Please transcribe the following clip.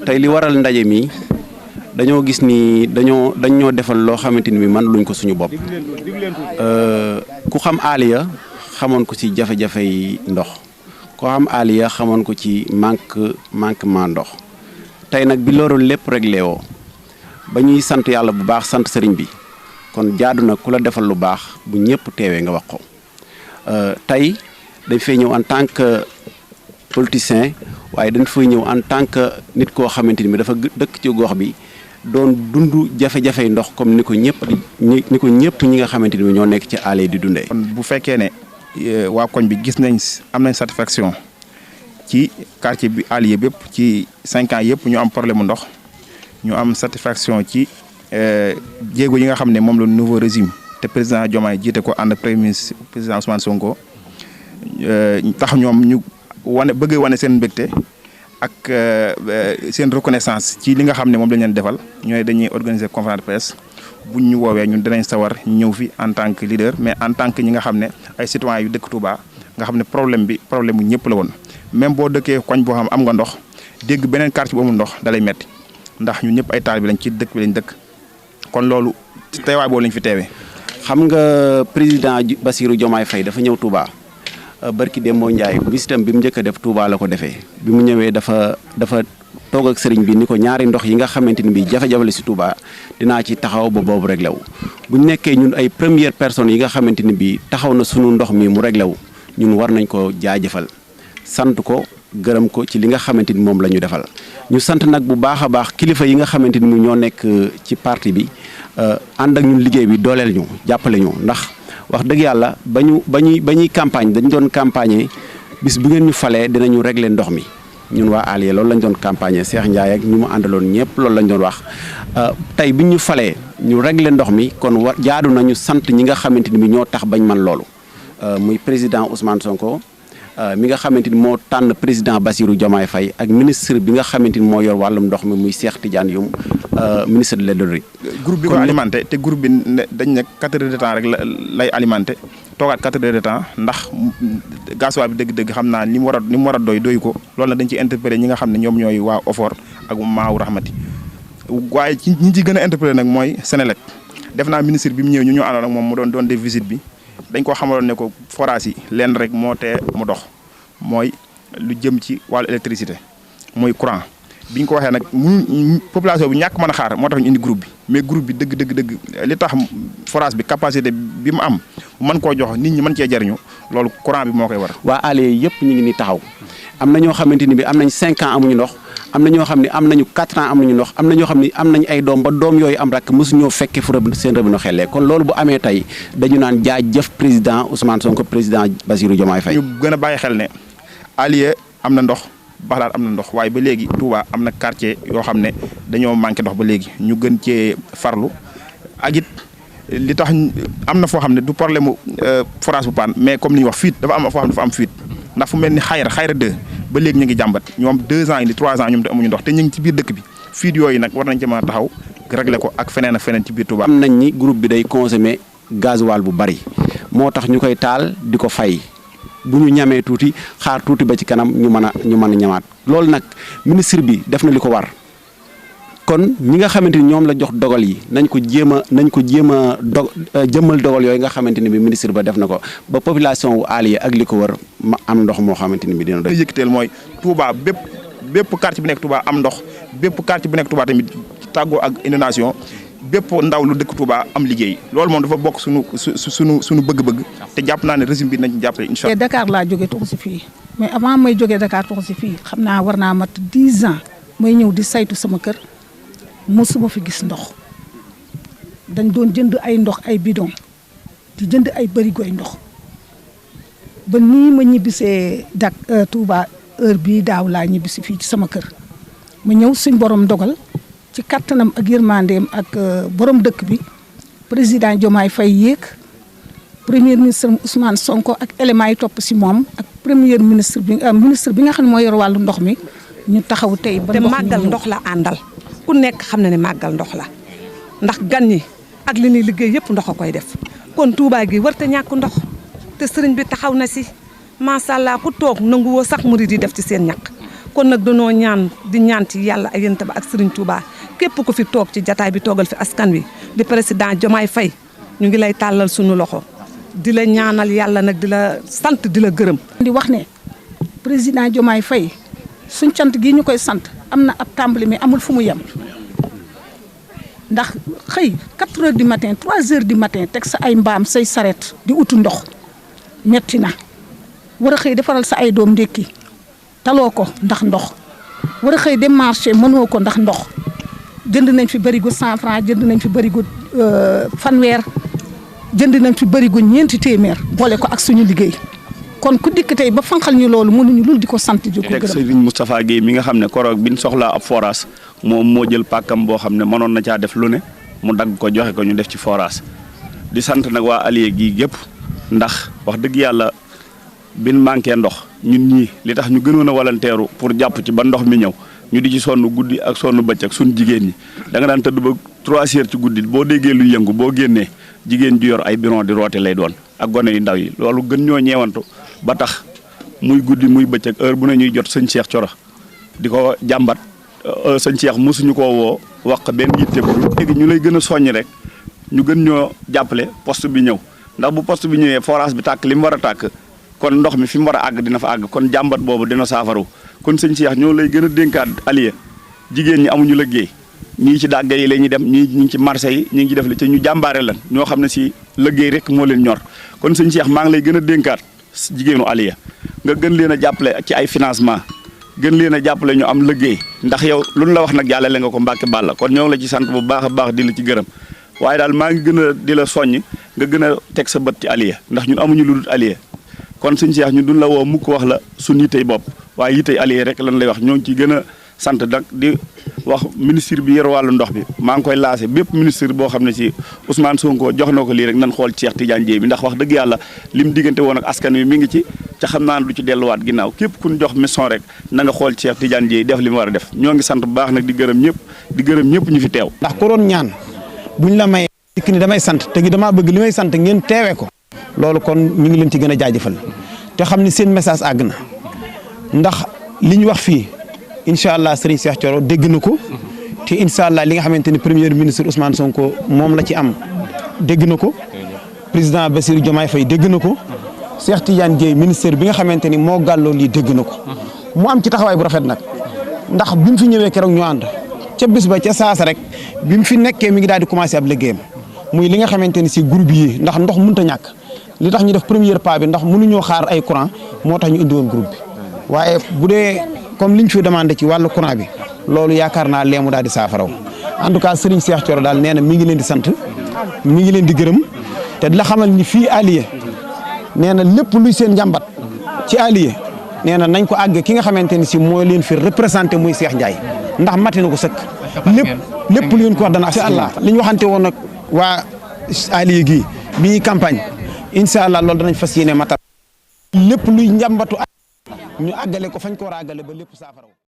tey li waral ndaje mi dañoo gis ni dañoo defal loo xamante ni man luñ ko suñu bopp ku xam Aliya xamoon ko ci jafe-jafe yi ndox ku xam Aliya xamoon ko ci manquement ndox tey nag bi loolu lépp réglé woo ba ñuy sant yàlla bu baax sant sëriñ bi kon jaadu na ku la defal lu baax bu ñëpp teewee nga wax ko tey dañ fay ñëw en tant que politicien waaye dañ fay ñëw en tant que nit koo xamante ni dafa dëkk ci gox bi doon dund jafe-jafe ndox comme ni ko ñëpp ñi nga xamante ni ñoo nekk ci àll di dundee. kon bu fekkee ne waa koñ bi gis nañ am nañ satisfaction ci quartier bi Alieu bépp ci 5 ans yëpp ñu am problème mu ndox ñu am satisfaction ci jéego yi nga xam ne moom la nouveau régime te président Diomaye jiite ko ànd premier ministre président Ousmane Sonko tax ñoom ñu bëgg wane seen mbégte ak seen reconnaissance ci li nga xam ne moom lañ leen defal ñooy dañuy organiser conférence de presse buñ ñu woowee ñun dinañ sawar ñëw fi en tant que leader mais en tant que ñi nga xam ne ay citoyens yu dëkk Touba nga xam ne problème bu ñëpp la woon même boo dëkkee koñ boo xam am nga ndox dégg beneen quartier bu amul ndox dalay metti ndax ñun ñëpp ay taal bi lañ ci dëkk bi lañ dëkk kon loolu teewaay boobu lañ fi teewee. xam nga président Bassirou Diomaye Faye dafa ñëw Touba barki Demba Ndiaye visitam bi mu njëkk a def Touba la ko defee bi mu ñëwee dafa toog ak sëriñ bi ni ko ñaari ndox yi nga xamante ni bii jafe-jafe la si Touba dinaa ci taxaw ba boobu réglé wu. bu ñu nekkee ñun ay première personne yi nga xamante ni bii taxaw na sunu ndox mi mu réglé wu ñun war nañ ko jaajëfal sant ko gërëm ko ci li nga xamante ni moom la ñu defal. ñu sant nag bu baax a baax kilifa yi nga xamante ni ñoo nekk ci parti bi ànd ak ñun liggéey bi dooleel ñu jàppale ñu ndax. wax dëgg yàlla ba ñuy campagne dañu doon campagne bis bu ngeen ñu falee dinañu régler ndox mi ñun waa Alieu loolu lañ doon campagne Cheikh Ndiaye ak ñu mu àndaloon ñëpp loolu lañ doon wax tey bi ñu falee ñu régler ndox mi kon jaadu nañu sant ñi nga xamante ni ñoo tax bañ man loolu muy président Ousmane Sonko mi nga xamante ni moo tànn président Bassirou Diomaye Faye ak ministre bi nga xamante ni moo yor wàllum ndox mi muy Cheikh Tidiane Youm ministre de l'Hydraulique. groupe bi ko alimenté te groupe bi dañ ne 4 heures de temps rek lay alimenté toogaat 4 heures de temps ndax gasoil bi dëgg-dëgg xam naa ni mu war a doy ko loolu nag dañ ci interpellé ñi nga xam ne ñoom ñooy waa OFOR ak Maawu Rahmati waaye ci ñi ci gën a interpellé nag mooy Sénélec def naa ministre bi mu ñëw ñu àndoon ak moom mu doon def visite bi dañ ko xamaloon ne ko forage yi leen rek moo tee mu dox mooy lu jëm ci wàllu électricité mooy courant. biñ ko waxee nag population bi ñàkk mën a xaar moo tax ñu indi groupe bi mais groupe bi dëgg li tax forage bi capacité bi mu am mën koo jox nit ñi mën cee jariñu loolu courant bi moo koy war. waa Alieu yëpp ñu ngi ni taxaw am na ñoo xamante ni bi am nañ 5 ans amuñu ndox am na ñoo xam ne am nañu 4 ans amuñu ndox am na ñoo xam ne am nañ ay doom ba doom yooyu am rek mosuñoo fekkee fu seen rëbino xellee kon loolu bu amee tey dañu naan jaajëf président Ousmane Sonko président Bassirou Diomaye Faye. ñu gën a bàyyi xel ne Alieu am na ndox. Baxlaat am na ndox waaye ba léegi Touba am na quartier yoo xam ne dañoo manqué ndox ba léegi ñu gën cee farlu ak it li tax am na foo xam ne du problème mu forage bu paan mais comme li ñuy wax fuite dafa am foo xam ne dafa am fuite ndax fu mel ni xayra 2 ba léegi ñu ngi jàmbat ñoom 2 ans indi 3 ans ñoom te amuñu ndox te ñu ngi ci biir dëkk bi fuite yooyu nag war nañ ci mën a taxaw régler ko ak feneen ci biir Touba. am nañ ni groupe bi day consommer gasoil bu bari moo tax ñu koy taal di ko fay. bu ñu ñamee tuuti xaar tuuti ba ci kanam ñu mën a ñamaat loolu nag ministre bi def na li ko war kon ñi nga xamante ni ñoom la jox dogal yi nañ ko jéem a jëmmal dogal yooyu nga xamante ni bi ministre ba def na ko ba population wu Alieu ak li ko wër ma am ndox moo xamante ni bi dina doy. yëkkateel mooy Touba bépp quartier bu nekk Touba am ndox bépp quartier bu nekk Touba tamit tàggoo ak inondation bépp ndaw lu dëkk Touba am liggéey loolu moom dafa bokk suñu bëgg-bëgg te jàpp naa ne régime bi nañ jàppale incha allah. Dakar laa jógee toxu si fii mais avant may jógee Dakar toxu si fii xam naa war naa mat 10 ans may ñëw di saytu sama kër mosuma fi gis ndox dañ doon jënd ay ndox ay bidon di jënd ay bërigoy ndox ba nii ma ñibbisee Touba heure bii daaw laa ñibbisi fii ci sama kër ma ñëw suñ borom dogal. ci kattanam ak yërmandeem ak borom dëkk bi président Diomaye Faye yéeg premier ministre Ousmane Sonko ak éléments yi topp si moom ak premier ministre bi nga xam ne moo yor wàllu ndox mi ñu taxaw tey. ba te màggal ndox la àndal ku nekk xam na ne màggal ndox la ndax gan ñi ak li ñuy liggéey yëpp ndox a koy def kon Touba gi warta ñàkk ndox te sëriñ bi taxaw na si macha allah ku toog nanguwoo sax murid yi def ci seen ñàkk kon nag danoo ñaan di ñaan ci yàlla ak yénta ba ak Serigne Touba képp ku fi toog ci jataay bi toogal fi askan wi di président Diomaye Faye ñu ngi lay tàllal suñu loxo di la ñaanal yàlla nag di la sant di la gërëm. di wax ne président Diomaye Faye suñ cant gi ñu koy sant am na ab tàmbali mais amul fu mu yem ndax xëy 4 heures du matin 3 heures du matin teg sa ay mbaam say saret di utu ndox metti na war a xëy defaral sa ay doom ndékki taloo ko ndax ndox war a xëy dem marché mënoo ko ndax ndox jënd nañ fi bërigo 100 francs jënd nañ fi bërigo fanweer jënd nañ fi bërigo 4 téeméer boole ko ak suñu liggéey kon ku dikk tey ba fanqal ñu loolu mënuñu lul di ko sant di ko gërëm. Serigne Moustapha Guèye mi nga xam ne koroog bi ñu soxlaa ab forage moom moo jël pàkkam boo xam ne mënoon na caa def lu ne mu dagg ko joxe ko ñu def ci forage di sant nag waa Alieu gii gépp ndax wax dëgg yàlla bin manqué ndox ñun ñii li tax ñu gënoon a walanteeru pour jàpp ci ba ndox mi ñëw ñu di ci sonn guddi ak sonn bëccëg suñ jigéen ñi da nga daan tëdd ba 3 heures ci guddi boo déggee lu yëngu boo génnee jigéen ju yor ay biron di roote lay doon ak gone yu ndaw yi loolu gën ñoo ñeewantu ba tax muy guddi muy bëccëg heure bu ne ñuy jot sëñ Cheikh Thioro di ko jàmbat sëñ Cheikh mosuñu koo woo wax benn yitte bu léegi ñu lay gën a soññ rek ñu gën ñoo jàppale poste bi ñëw ndax bu poste bi ñëwee forage bi tàkk li mu war a tàkk kon ndox mi fi mu war a àgg dina fa àgg kon jàmbat boobu dina saafaru kon sëñ Cheikh ñoo lay gën a dénkaat Alieu jigéen ñi amuñu liggéey ñii ci dàgga yi la ñuy dem ñii ñu ngi ci marché yi ñi ngi def li ci ñu jàmbaare lan ñoo xam ne si liggéey rek moo leen ñor kon sëñ Cheikh maa ngi lay gën a dénkaat jigéenu Alieu nga gën leen a jàppale ci ay financement gën leen a jàppale ñu am liggéey ndax yow luñ la wax nag jàllale nga ko Mbàkke Bàlla kon ñoo ngi la ci sant bu baax a baax di la ci gërëm waaye daal maa ngi gën a di la soññ nga gën a teg sa bët ci Alieu ndax ñun amuñu lu dul Alieu kon sëñ Cheikh ñun duñ la woo mukk wax la suñ yitey bopp waaye yitey Alieu rek lan lay wax ñoo ngi ciy gën a sant nag di wax ministre bi yor wàllu ndox bi maa ngi koy lancé bépp ministre boo xam ne si Ousmane Sonko jox na ko lii rek nan xool Cheikh Tidiane Dièye bi ndax wax dëgg yàlla lim diggante woon ak askan wi mi ngi ci ca xam naa ne du ci delluwaat ginnaaw képp ku ñu jox mission rek na nga xool Cheikh Tidiane Dièye def li mu war a def ñoo ngi sant bu baax nag di gërëm ñëpp ñu fi teew. ndax ku doon ñaan buñ la may dikk ni damay sant te gi damaa bëgg li may sant ngeen teewee ko loolu kon ñu ngi leen ci gën a jaajëfal te xam ni seen message àgg na ndax li ñu wax fii incha allah Serigne Cheikh Thioro dégg na ko te incha allah li nga xamante ni premier ministre Ousmane Sonko moom la ci am dégg na ko président Bassirou Diomaye Faye dégg na ko Cheikh Tidiane Dièye ministère bi nga xamante ni moo gàlloo lii dégg na ko mu am ci taxawaay bu rafet nag ndax bi mu fi ñëwee keroog ñu ànd ca bis ba ca saasa rek bi mu fi nekkee mi ngi daal di commencé ab liggéeyam muy li nga xamante ni si groupe yi ndax ndox mënut a ñàkk li tax ñu def première pas bi ndax mënuñoo xaar ay courant moo tax ñu indi woon groupe bi waaye bu dee comme liñ fi demandé ci wàllu courant bi loolu yaakaar naa leemu daal di saafaraw en tout cas Serigne Cheikh Thioro daal nee na mi ngi leen di sant mi ngi leen di gërëm te di la xamal ni fii Alieu nee na lépp luy seen njàmbat ci Alieu nee na nañ ko àgg ki nga xamante ni si moo leen fi représenté muy Cheikh Ndiaye ndax mati na ko sëkk lépp lu ngeen ko wax dana incha allah li ñu waxante woon nag waa Alieu gii bi ñuy campagne incha allah loolu danañ fas yéene matal lépp luy njàmbatu ñu àggale ko fañ ko war a àggale ba lépp saafara